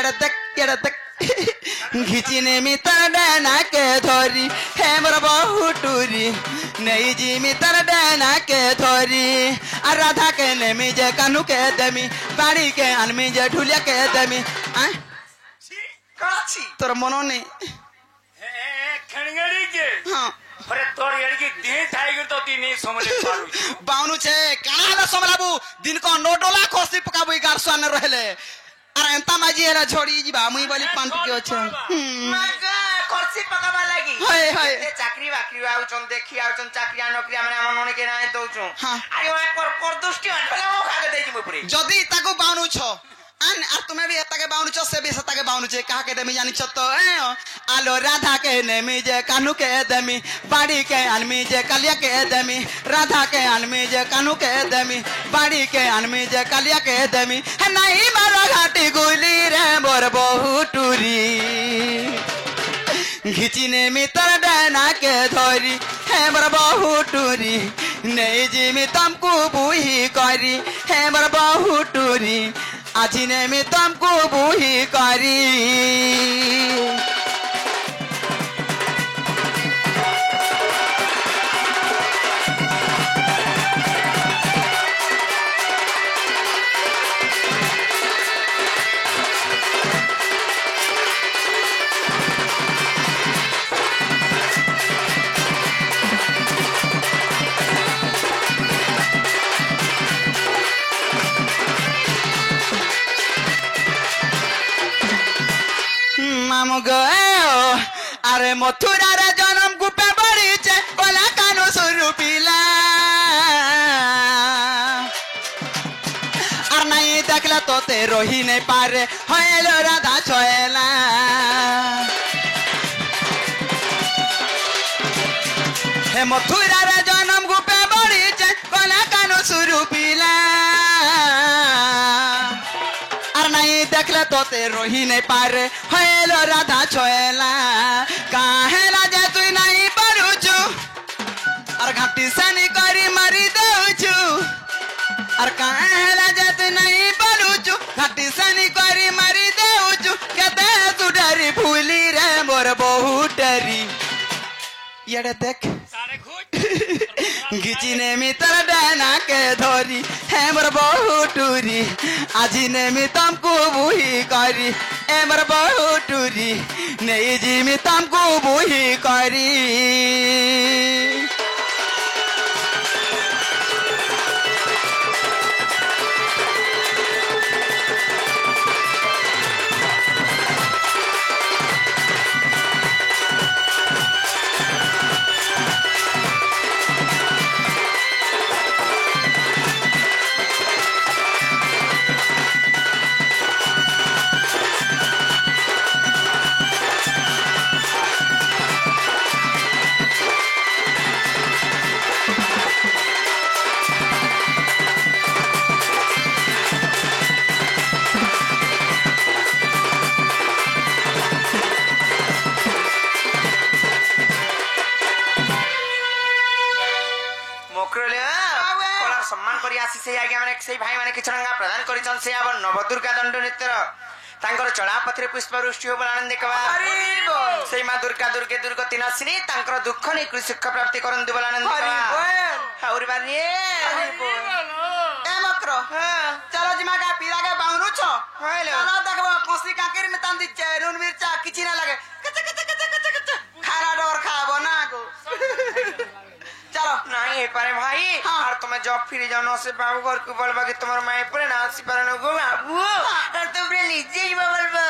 ये देख घिची नेमी तर डाना के धोरी हे मोर बहु टूरी नहीं जिमी तर डाना के धोरी आ राधा के नेमी जे कानू के देमी बाड़ी के अनमी जे ढुलिया के देमी काची तोर मनो नहीं खणगड़ी के हाँ अरे तोर यार की देह टाइगर तो ती नहीं समझे पारू बाउनु छे काना हला समलाबू दिन को नोडोला खोसी पकाबू गार स्वान रहले अरे एंता माजी हेला छोड़ी जीबा मुई बोली पान के अछि मगा खोसी पकाबा लागी हाय हाय ते चाकरी बाकरी आउचन देखि आउचन चाकरी नौकरी माने हमन नने के नाय दउछु हां अरे ओए कर दुष्टि हटले ओ खाके देछि मु पुरी जदी ताको बाउनु छ आन आ तुम्हें भी एता के बाउनु छ से भी सता के बाउनु छे कहा के देमी जानि छ तो आलो राधा के नेमी जे कानू के देमी बाड़ी के अनमी जे कलिया के देमी राधा के अनमी जे कानू के देमी बाड़ी के अनमी जे कलिया के देमी है नहीं मारो घाटी गुली रे मोर बहु टूरी घिची नेमी तर डाना के धोरी है मोर बहु टूरी नहीं जिमी तुमको बुही करी है मोर बहु टूरी আজি নেমি তুমকু বুহি করি अरे मथुरा रे जन्म गुपे बड़ी चे कोला कानो सुरु पीला और नहीं देखला तो ते रोही नहीं पारे होएलो राधा छोएला हे मथुरा रे जन्म गुपे बड़ी चे कोला कानो सुरु पीला नहीं देखले तो ते रोही नहीं पारे हेलो राधा छोएला काहेला जे तू नहीं परुछु और घाटी सनी करी मरी देउछु और काहेला जे तू नहीं परुछु घाटी सनी करी मरी देउछु केते तू डरी फूली रे मोर बहु डरी येड़े देख घिची नेमी तर डाना के धोरी है मोर बहु टूरी আজি नेमी तुमको बुही करी ए मोर बहु टूरी नहीं जिमी तुमको बुही करी सम्मान करी आसी से आज्ञा माने से भाई माने किछरंगा प्रदान करिछन से आबर नवदुर्गा दंड नृत्य तांकर चढ़ा पथरे पुष्पवृष्टि होबल आनंद देखबा हरि बोल से मां दुर्गा दुर्गे दुर्गति नाशिनी तांकर दुख नै कृ सुख प्राप्ति करन दिबल आनंद हरि बोल हौरी बानी हरि बोल ए मक्रो चलो जिमा का पीरा के बाउनु छ हेलो चलो देखबो कोसी काकेर में तान दिचे नून मिर्चा किछि ना लागे खारा डोर खाबो ना को चलो नहीं पारे भाई हाँ। और तुम्हें जॉब फिर जाओ से बाबू घर को बोलबा कि तुम्हारे माए पर ना सी पर न गो बाबू और तुमरे लीजिए ही बोलबा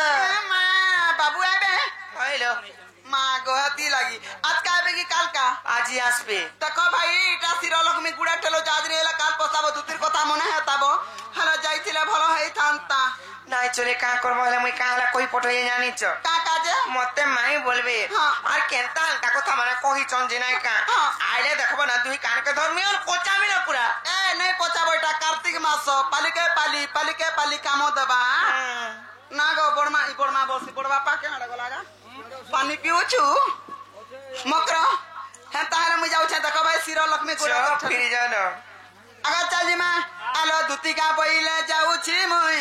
मां बाबू आबे हेलो मां गोहती लगी आज का आबे की काल का आज ही आसबे देखो भाई इटा सिरलक में गुडा ठेलो जादरी एला काल पसाबो दुतिर कथा मने हेताबो हला जाइथिले भलो हेई थांता नहीं चले का करबो हला मई काला कोई पटई जानि छ का काजे मते माई बोलबे और केनता का कथा माने कहि चन जे नाही का आइले देखबो ना दुई कान के धर्मी और कोचामी ना पूरा ए नहीं कोचा बेटा कार्तिक मास पालिके पाली कामो दबा ना गो बड़मा बसी बड़बा पा के हडा गलागा पानी पिउ छु मकरा हे ताहले मु जाउ छ देखो भाई सिरो लक्ष्मी कोरा फिर जानो अगर चल जी मैं आलो दुती का पहिले जाउ छी मुई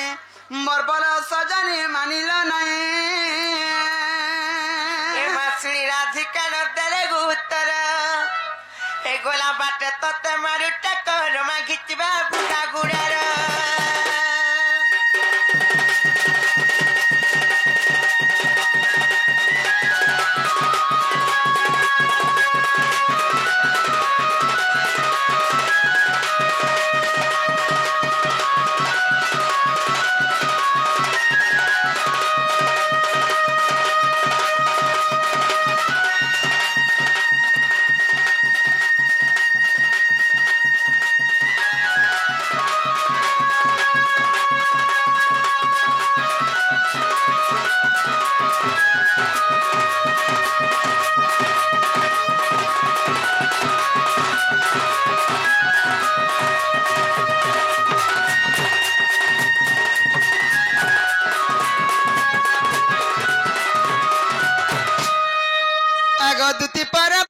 বর্বল সজনী মানিল নাই ଏ ମାସୁଣୀ ରାଧିକା ନଦେଲେ ଉତ୍ତର ଏ ଗୋଲା ବାଟ ତତେ ମାରୁଟା କର ମାଗିଛି